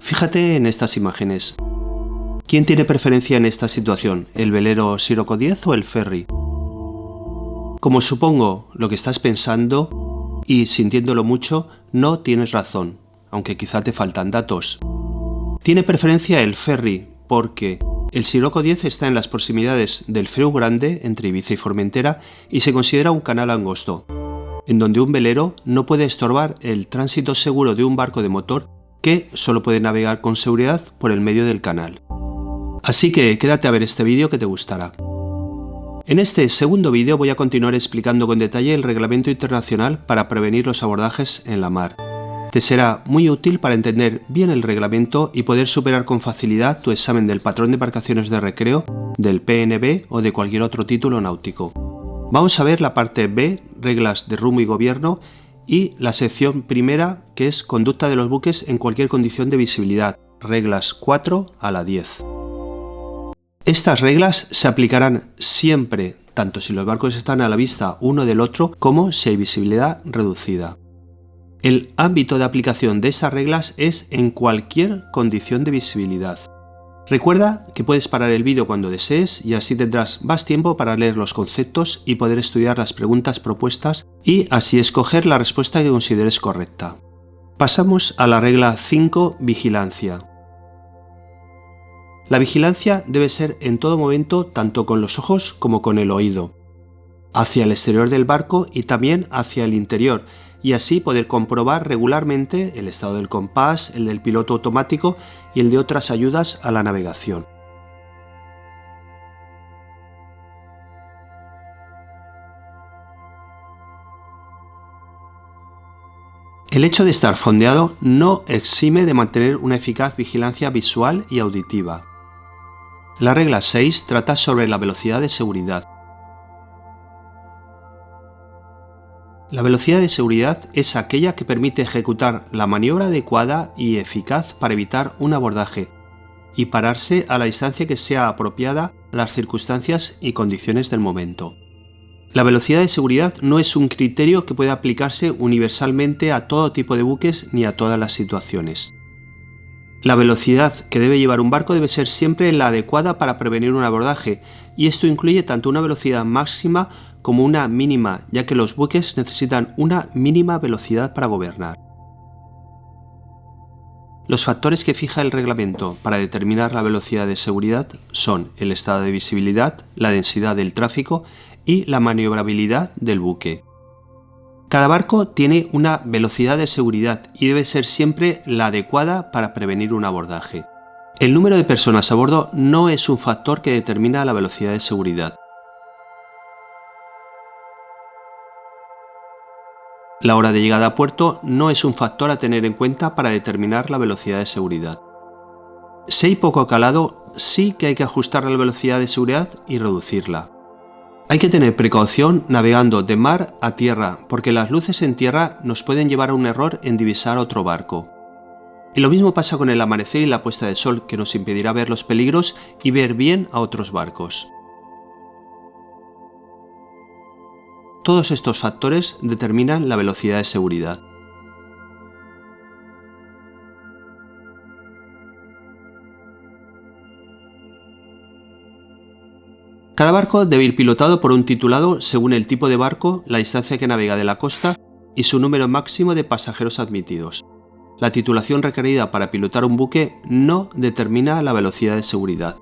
Fíjate en estas imágenes. ¿Quién tiene preferencia en esta situación? ¿El velero Sirocco 10 o el ferry? Como supongo lo que estás pensando y sintiéndolo mucho, no tienes razón, aunque quizá te faltan datos. Tiene preferencia el ferry porque el Sirocco 10 está en las proximidades del Fréu Grande, entre Ibiza y Formentera, y se considera un canal angosto, en donde un velero no puede estorbar el tránsito seguro de un barco de motor que solo puede navegar con seguridad por el medio del canal. Así que quédate a ver este vídeo que te gustará. En este segundo vídeo voy a continuar explicando con detalle el reglamento internacional para prevenir los abordajes en la mar. Te será muy útil para entender bien el reglamento y poder superar con facilidad tu examen del patrón de embarcaciones de recreo, del PNB o de cualquier otro título náutico. Vamos a ver la parte B, reglas de rumbo y gobierno, y la sección primera, que es conducta de los buques en cualquier condición de visibilidad, reglas 4 a la 10. Estas reglas se aplicarán siempre, tanto si los barcos están a la vista uno del otro como si hay visibilidad reducida. El ámbito de aplicación de estas reglas es en cualquier condición de visibilidad. Recuerda que puedes parar el vídeo cuando desees y así tendrás más tiempo para leer los conceptos y poder estudiar las preguntas propuestas y así escoger la respuesta que consideres correcta. Pasamos a la regla 5, vigilancia. La vigilancia debe ser en todo momento tanto con los ojos como con el oído, hacia el exterior del barco y también hacia el interior, y así poder comprobar regularmente el estado del compás, el del piloto automático y el de otras ayudas a la navegación. El hecho de estar fondeado no exime de mantener una eficaz vigilancia visual y auditiva. La regla 6 trata sobre la velocidad de seguridad. La velocidad de seguridad es aquella que permite ejecutar la maniobra adecuada y eficaz para evitar un abordaje y pararse a la distancia que sea apropiada a las circunstancias y condiciones del momento. La velocidad de seguridad no es un criterio que pueda aplicarse universalmente a todo tipo de buques ni a todas las situaciones. La velocidad que debe llevar un barco debe ser siempre la adecuada para prevenir un abordaje, y esto incluye tanto una velocidad máxima como una mínima, ya que los buques necesitan una mínima velocidad para gobernar. Los factores que fija el reglamento para determinar la velocidad de seguridad son el estado de visibilidad, la densidad del tráfico y la maniobrabilidad del buque. Cada barco tiene una velocidad de seguridad y debe ser siempre la adecuada para prevenir un abordaje. El número de personas a bordo no es un factor que determina la velocidad de seguridad. La hora de llegada a puerto no es un factor a tener en cuenta para determinar la velocidad de seguridad. Si hay poco calado, sí que hay que ajustar la velocidad de seguridad y reducirla. Hay que tener precaución navegando de mar a tierra, porque las luces en tierra nos pueden llevar a un error en divisar otro barco. Y lo mismo pasa con el amanecer y la puesta de sol, que nos impedirá ver los peligros y ver bien a otros barcos. Todos estos factores determinan la velocidad de seguridad. Cada barco debe ir pilotado por un titulado según el tipo de barco, la distancia que navega de la costa y su número máximo de pasajeros admitidos. La titulación requerida para pilotar un buque no determina la velocidad de seguridad.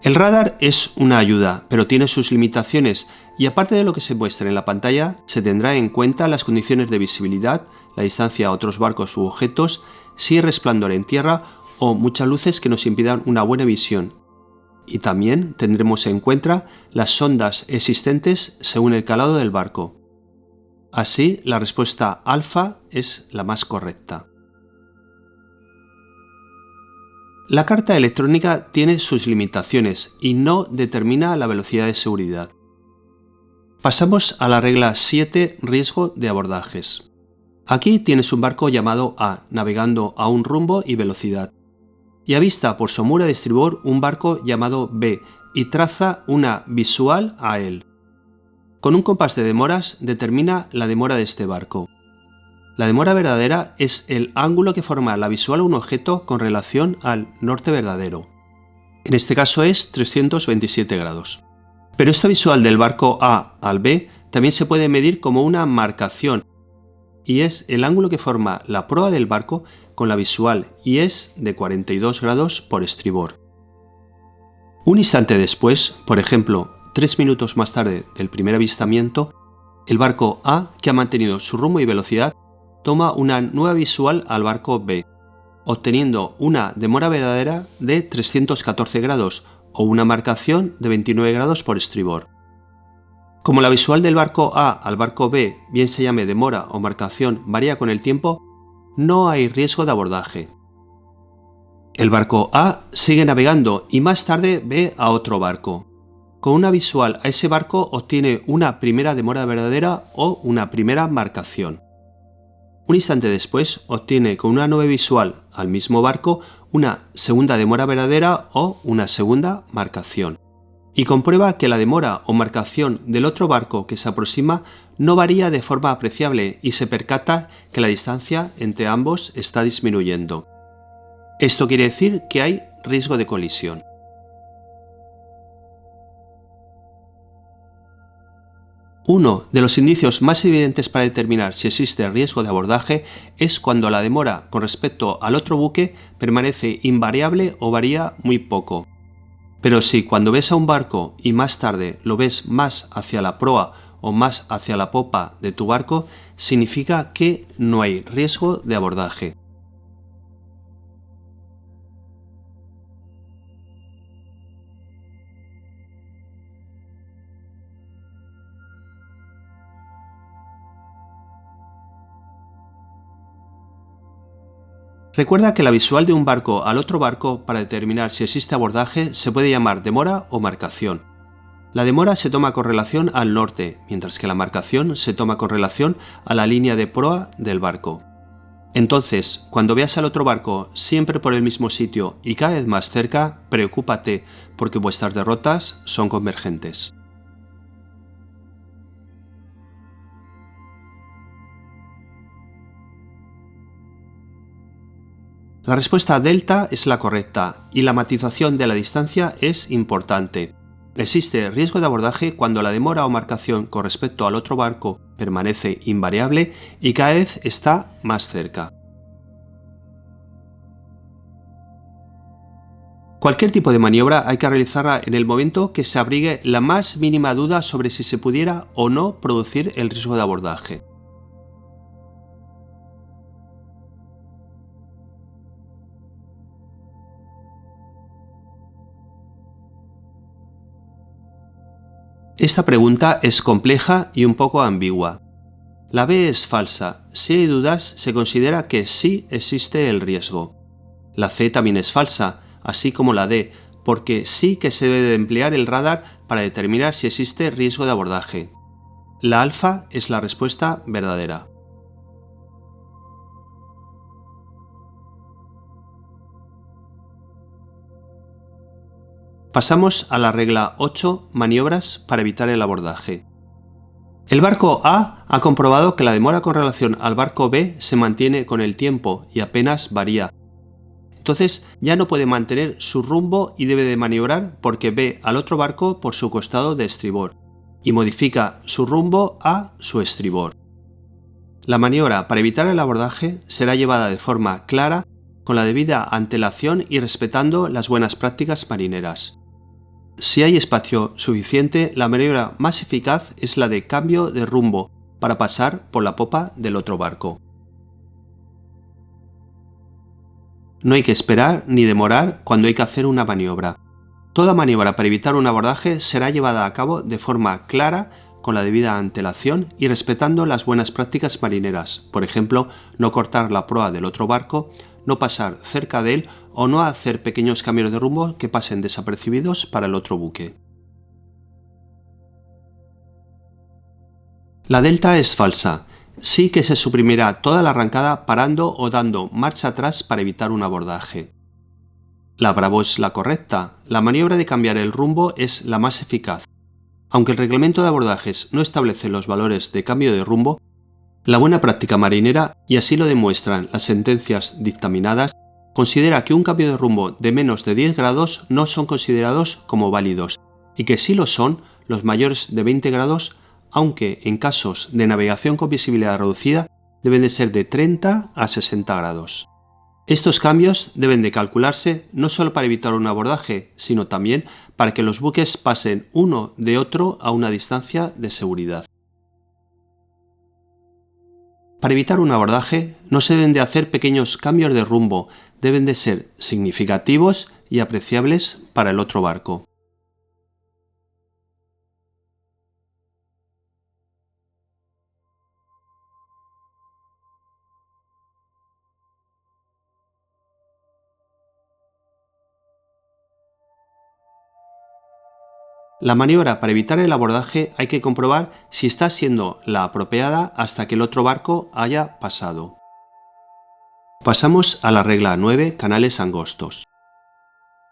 El radar es una ayuda, pero tiene sus limitaciones y aparte de lo que se muestra en la pantalla, se tendrá en cuenta las condiciones de visibilidad, la distancia a otros barcos u objetos, si hay resplandor en tierra o muchas luces que nos impidan una buena visión. Y también tendremos en cuenta las sondas existentes según el calado del barco. Así, la respuesta alfa es la más correcta. La carta electrónica tiene sus limitaciones y no determina la velocidad de seguridad. Pasamos a la regla 7, riesgo de abordajes. Aquí tienes un barco llamado A, navegando a un rumbo y velocidad, y avista por su mura de estribor un barco llamado B y traza una visual a él. Con un compás de demoras determina la demora de este barco. La demora verdadera es el ángulo que forma la visual a un objeto con relación al norte verdadero. En este caso es 327 grados. Pero esta visual del barco A al B también se puede medir como una marcación y es el ángulo que forma la proa del barco con la visual y es de 42 grados por estribor. Un instante después, por ejemplo, 3 minutos más tarde del primer avistamiento, el barco A, que ha mantenido su rumbo y velocidad, toma una nueva visual al barco B, obteniendo una demora verdadera de 314 grados o una marcación de 29 grados por estribor. Como la visual del barco A al barco B, bien se llame demora o marcación, varía con el tiempo, no hay riesgo de abordaje. El barco A sigue navegando y más tarde ve a otro barco. Con una visual a ese barco obtiene una primera demora verdadera o una primera marcación. Un instante después obtiene con una nueva visual al mismo barco una segunda demora verdadera o una segunda marcación. Y comprueba que la demora o marcación del otro barco que se aproxima no varía de forma apreciable y se percata que la distancia entre ambos está disminuyendo. Esto quiere decir que hay riesgo de colisión. Uno de los indicios más evidentes para determinar si existe riesgo de abordaje es cuando la demora con respecto al otro buque permanece invariable o varía muy poco. Pero si cuando ves a un barco y más tarde lo ves más hacia la proa o más hacia la popa de tu barco, significa que no hay riesgo de abordaje. Recuerda que la visual de un barco al otro barco para determinar si existe abordaje se puede llamar demora o marcación. La demora se toma con relación al norte, mientras que la marcación se toma con relación a la línea de proa del barco. Entonces, cuando veas al otro barco siempre por el mismo sitio y cada vez más cerca, preocúpate porque vuestras derrotas son convergentes. La respuesta delta es la correcta y la matización de la distancia es importante. Existe riesgo de abordaje cuando la demora o marcación con respecto al otro barco permanece invariable y cada vez está más cerca. Cualquier tipo de maniobra hay que realizarla en el momento que se abrigue la más mínima duda sobre si se pudiera o no producir el riesgo de abordaje. Esta pregunta es compleja y un poco ambigua. La B es falsa. Si hay dudas, se considera que sí existe el riesgo. La C también es falsa, así como la D, porque sí que se debe de emplear el radar para determinar si existe riesgo de abordaje. La alfa es la respuesta verdadera. Pasamos a la regla 8, maniobras para evitar el abordaje. El barco A ha comprobado que la demora con relación al barco B se mantiene con el tiempo y apenas varía. Entonces ya no puede mantener su rumbo y debe de maniobrar porque ve al otro barco por su costado de estribor y modifica su rumbo a su estribor. La maniobra para evitar el abordaje será llevada de forma clara, con la debida antelación y respetando las buenas prácticas marineras. Si hay espacio suficiente, la maniobra más eficaz es la de cambio de rumbo para pasar por la popa del otro barco. No hay que esperar ni demorar cuando hay que hacer una maniobra. Toda maniobra para evitar un abordaje será llevada a cabo de forma clara, con la debida antelación y respetando las buenas prácticas marineras, por ejemplo, no cortar la proa del otro barco, no pasar cerca de él o no hacer pequeños cambios de rumbo que pasen desapercibidos para el otro buque. La delta es falsa. Sí que se suprimirá toda la arrancada parando o dando marcha atrás para evitar un abordaje. La bravo es la correcta. La maniobra de cambiar el rumbo es la más eficaz. Aunque el reglamento de abordajes no establece los valores de cambio de rumbo, la buena práctica marinera, y así lo demuestran las sentencias dictaminadas, considera que un cambio de rumbo de menos de 10 grados no son considerados como válidos y que sí lo son los mayores de 20 grados, aunque en casos de navegación con visibilidad reducida deben de ser de 30 a 60 grados. Estos cambios deben de calcularse no solo para evitar un abordaje, sino también para que los buques pasen uno de otro a una distancia de seguridad. Para evitar un abordaje no se deben de hacer pequeños cambios de rumbo, deben de ser significativos y apreciables para el otro barco. La maniobra para evitar el abordaje hay que comprobar si está siendo la apropiada hasta que el otro barco haya pasado. Pasamos a la regla 9, canales angostos.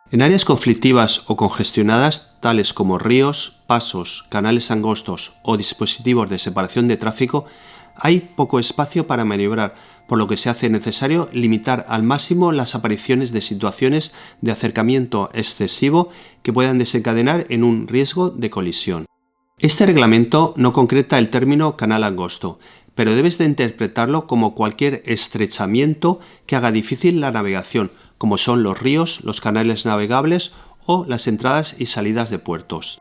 En áreas conflictivas o congestionadas, tales como ríos, pasos, canales angostos o dispositivos de separación de tráfico, hay poco espacio para maniobrar, por lo que se hace necesario limitar al máximo las apariciones de situaciones de acercamiento excesivo que puedan desencadenar en un riesgo de colisión. Este reglamento no concreta el término canal angosto, pero debes de interpretarlo como cualquier estrechamiento que haga difícil la navegación, como son los ríos, los canales navegables o las entradas y salidas de puertos.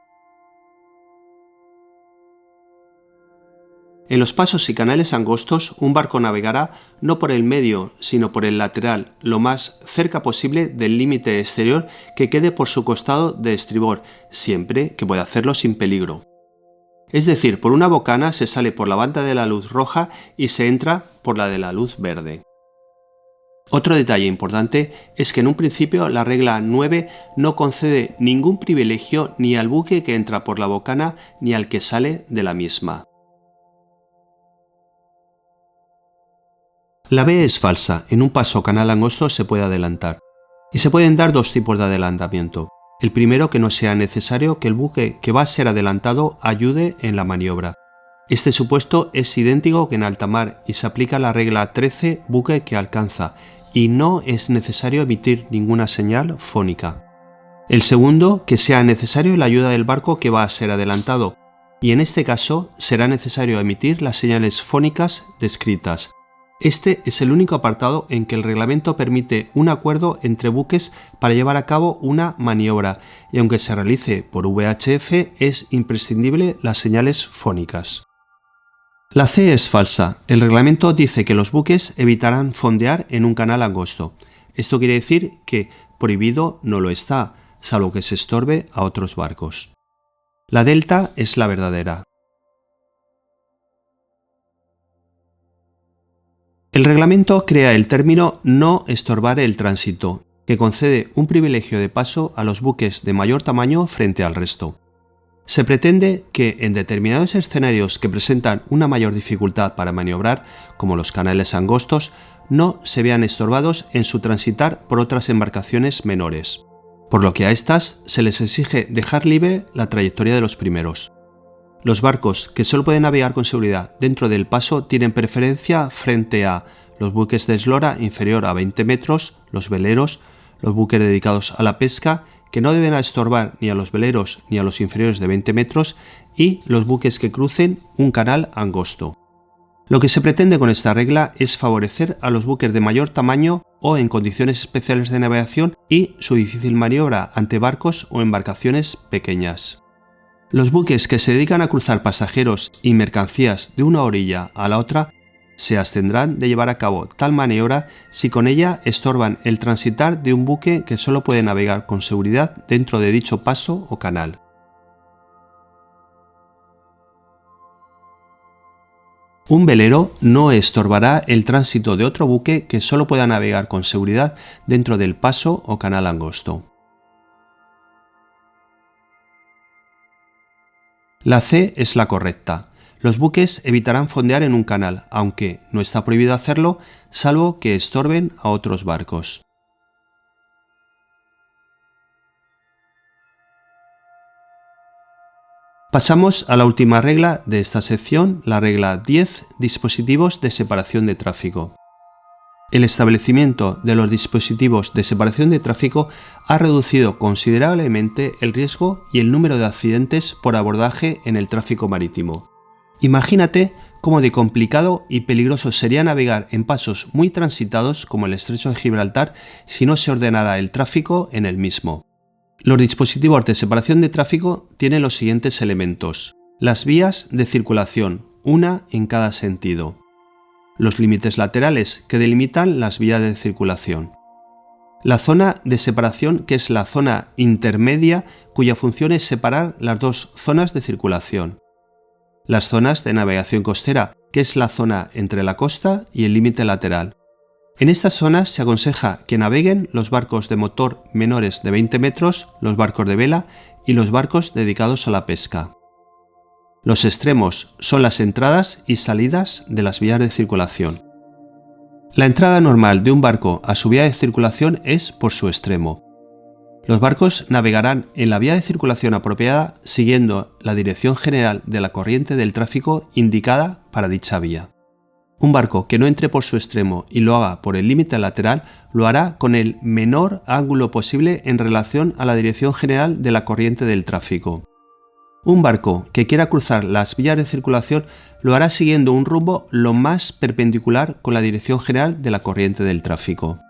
En los pasos y canales angostos, un barco navegará no por el medio, sino por el lateral, lo más cerca posible del límite exterior que quede por su costado de estribor, siempre que pueda hacerlo sin peligro. Es decir, por una bocana se sale por la banda de la luz roja y se entra por la de la luz verde. Otro detalle importante es que en un principio la regla 9 no concede ningún privilegio ni al buque que entra por la bocana ni al que sale de la misma. La B es falsa. En un paso o canal angosto se puede adelantar. Y se pueden dar dos tipos de adelantamiento. El primero, que no sea necesario que el buque que va a ser adelantado ayude en la maniobra. Este supuesto es idéntico que en alta mar y se aplica la regla 13, buque que alcanza, y no es necesario emitir ninguna señal fónica. El segundo, que sea necesario la ayuda del barco que va a ser adelantado, y en este caso será necesario emitir las señales fónicas descritas. Este es el único apartado en que el reglamento permite un acuerdo entre buques para llevar a cabo una maniobra, y aunque se realice por VHF, es imprescindible las señales fónicas. La C es falsa. El reglamento dice que los buques evitarán fondear en un canal angosto. Esto quiere decir que prohibido no lo está, salvo que se estorbe a otros barcos. La delta es la verdadera. El reglamento crea el término no estorbar el tránsito, que concede un privilegio de paso a los buques de mayor tamaño frente al resto. Se pretende que en determinados escenarios que presentan una mayor dificultad para maniobrar, como los canales angostos, no se vean estorbados en su transitar por otras embarcaciones menores, por lo que a estas se les exige dejar libre la trayectoria de los primeros. Los barcos que solo pueden navegar con seguridad dentro del paso tienen preferencia frente a los buques de eslora inferior a 20 metros, los veleros, los buques dedicados a la pesca, que no deben estorbar ni a los veleros ni a los inferiores de 20 metros, y los buques que crucen un canal angosto. Lo que se pretende con esta regla es favorecer a los buques de mayor tamaño o en condiciones especiales de navegación y su difícil maniobra ante barcos o embarcaciones pequeñas. Los buques que se dedican a cruzar pasajeros y mercancías de una orilla a la otra se abstendrán de llevar a cabo tal maniobra si con ella estorban el transitar de un buque que solo puede navegar con seguridad dentro de dicho paso o canal. Un velero no estorbará el tránsito de otro buque que solo pueda navegar con seguridad dentro del paso o canal angosto. La C es la correcta. Los buques evitarán fondear en un canal, aunque no está prohibido hacerlo, salvo que estorben a otros barcos. Pasamos a la última regla de esta sección, la regla 10, dispositivos de separación de tráfico. El establecimiento de los dispositivos de separación de tráfico ha reducido considerablemente el riesgo y el número de accidentes por abordaje en el tráfico marítimo. Imagínate cómo de complicado y peligroso sería navegar en pasos muy transitados como el Estrecho de Gibraltar si no se ordenara el tráfico en el mismo. Los dispositivos de separación de tráfico tienen los siguientes elementos: las vías de circulación, una en cada sentido; los límites laterales que delimitan las vías de circulación; la zona de separación, que es la zona intermedia cuya función es separar las dos zonas de circulación; las zonas de navegación costera, que es la zona entre la costa y el límite lateral. En estas zonas se aconseja que naveguen los barcos de motor menores de 20 metros, los barcos de vela y los barcos dedicados a la pesca. Los extremos son las entradas y salidas de las vías de circulación. La entrada normal de un barco a su vía de circulación es por su extremo. Los barcos navegarán en la vía de circulación apropiada siguiendo la dirección general de la corriente del tráfico indicada para dicha vía. Un barco que no entre por su extremo y lo haga por el límite lateral lo hará con el menor ángulo posible en relación a la dirección general de la corriente del tráfico. Un barco que quiera cruzar las vías de circulación lo hará siguiendo un rumbo lo más perpendicular con la dirección general de la corriente del tráfico.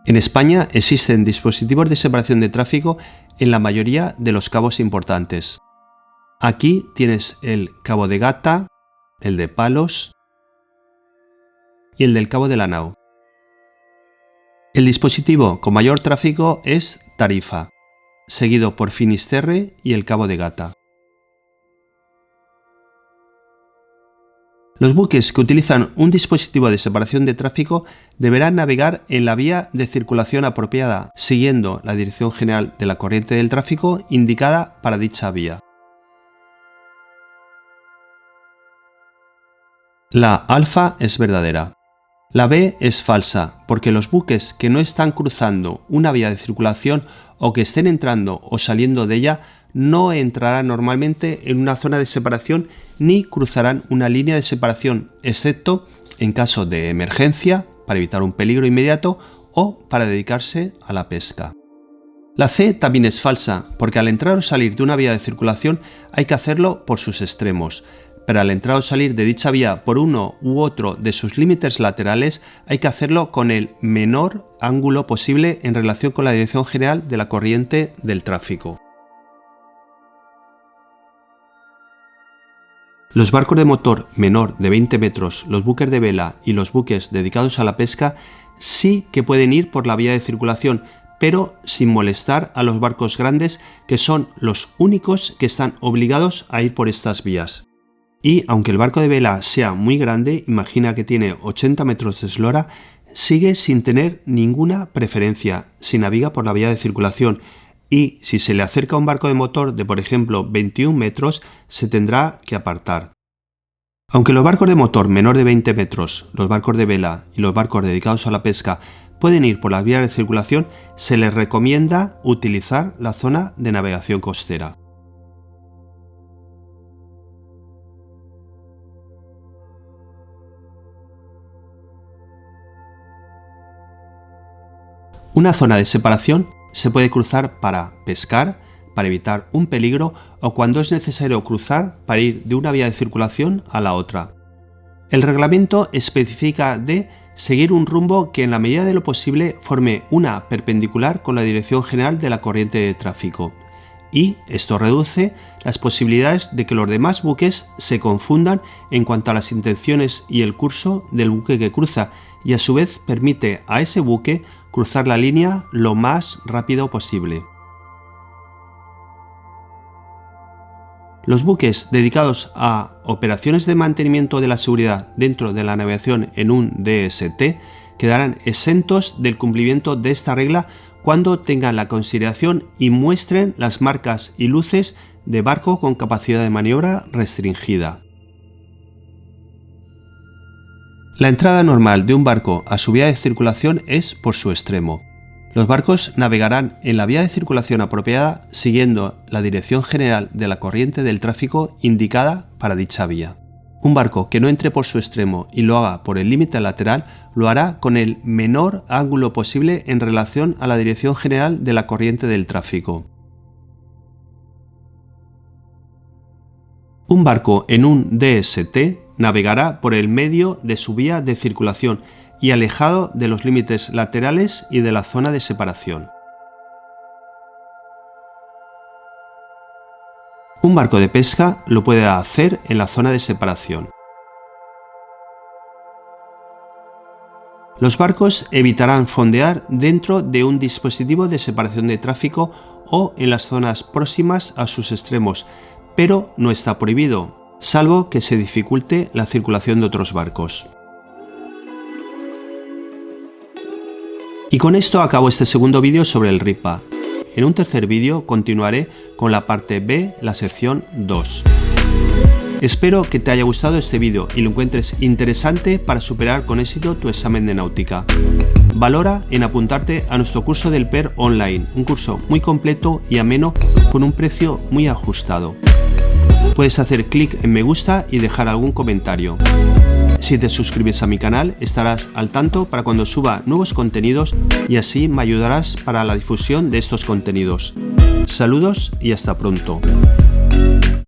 En España existen dispositivos de separación de tráfico en la mayoría de los cabos importantes. Aquí tienes el Cabo de Gata, el de Palos y el del Cabo de la Nao. El dispositivo con mayor tráfico es Tarifa, seguido por Finisterre y el Cabo de Gata. Los buques que utilizan un dispositivo de separación de tráfico deberán navegar en la vía de circulación apropiada, siguiendo la dirección general de la corriente del tráfico indicada para dicha vía. La alfa es verdadera. La B es falsa, porque los buques que no están cruzando una vía de circulación o que estén entrando o saliendo de ella no entrarán normalmente en una zona de separación ni cruzarán una línea de separación, excepto en caso de emergencia, para evitar un peligro inmediato o para dedicarse a la pesca. La C también es falsa, porque al entrar o salir de una vía de circulación hay que hacerlo por sus extremos, pero al entrar o salir de dicha vía por uno u otro de sus límites laterales hay que hacerlo con el menor ángulo posible en relación con la dirección general de la corriente del tráfico. Los barcos de motor menor de 20 metros, los buques de vela y los buques dedicados a la pesca sí que pueden ir por la vía de circulación, pero sin molestar a los barcos grandes, que son los únicos que están obligados a ir por estas vías. Y aunque el barco de vela sea muy grande, imagina que tiene 80 metros de eslora, sigue sin tener ninguna preferencia si navega por la vía de circulación, y si se le acerca un barco de motor de, por ejemplo, 21 metros, se tendrá que apartar. Aunque los barcos de motor menor de 20 metros, los barcos de vela y los barcos dedicados a la pesca pueden ir por las vías de circulación, se les recomienda utilizar la zona de navegación costera. Una zona de separación se puede cruzar para pescar, para evitar un peligro o cuando es necesario cruzar para ir de una vía de circulación a la otra. El reglamento especifica de seguir un rumbo que en la medida de lo posible forme una perpendicular con la dirección general de la corriente de tráfico, y esto reduce las posibilidades de que los demás buques se confundan en cuanto a las intenciones y el curso del buque que cruza, y a su vez permite a ese buque cruzar la línea lo más rápido posible. Los buques dedicados a operaciones de mantenimiento de la seguridad dentro de la navegación en un DST quedarán exentos del cumplimiento de esta regla cuando tengan la consideración y muestren las marcas y luces de barco con capacidad de maniobra restringida. La entrada normal de un barco a su vía de circulación es por su extremo. Los barcos navegarán en la vía de circulación apropiada siguiendo la dirección general de la corriente del tráfico indicada para dicha vía. Un barco que no entre por su extremo y lo haga por el límite lateral lo hará con el menor ángulo posible en relación a la dirección general de la corriente del tráfico. Un barco en un DST navegará por el medio de su vía de circulación y alejado de los límites laterales y de la zona de separación. Un barco de pesca lo puede hacer en la zona de separación. Los barcos evitarán fondear dentro de un dispositivo de separación de tráfico o en las zonas próximas a sus extremos, pero no está prohibido, salvo que se dificulte la circulación de otros barcos. Y con esto acabo este segundo vídeo sobre el RIPA. En un tercer vídeo continuaré con la parte B, la sección 2. Espero que te haya gustado este vídeo y lo encuentres interesante para superar con éxito tu examen de náutica. Valora en apuntarte a nuestro curso del PER online, un curso muy completo y ameno con un precio muy ajustado. Puedes hacer clic en me gusta y dejar algún comentario. Si te suscribes a mi canal estarás al tanto para cuando suba nuevos contenidos y así me ayudarás para la difusión de estos contenidos. Saludos y hasta pronto.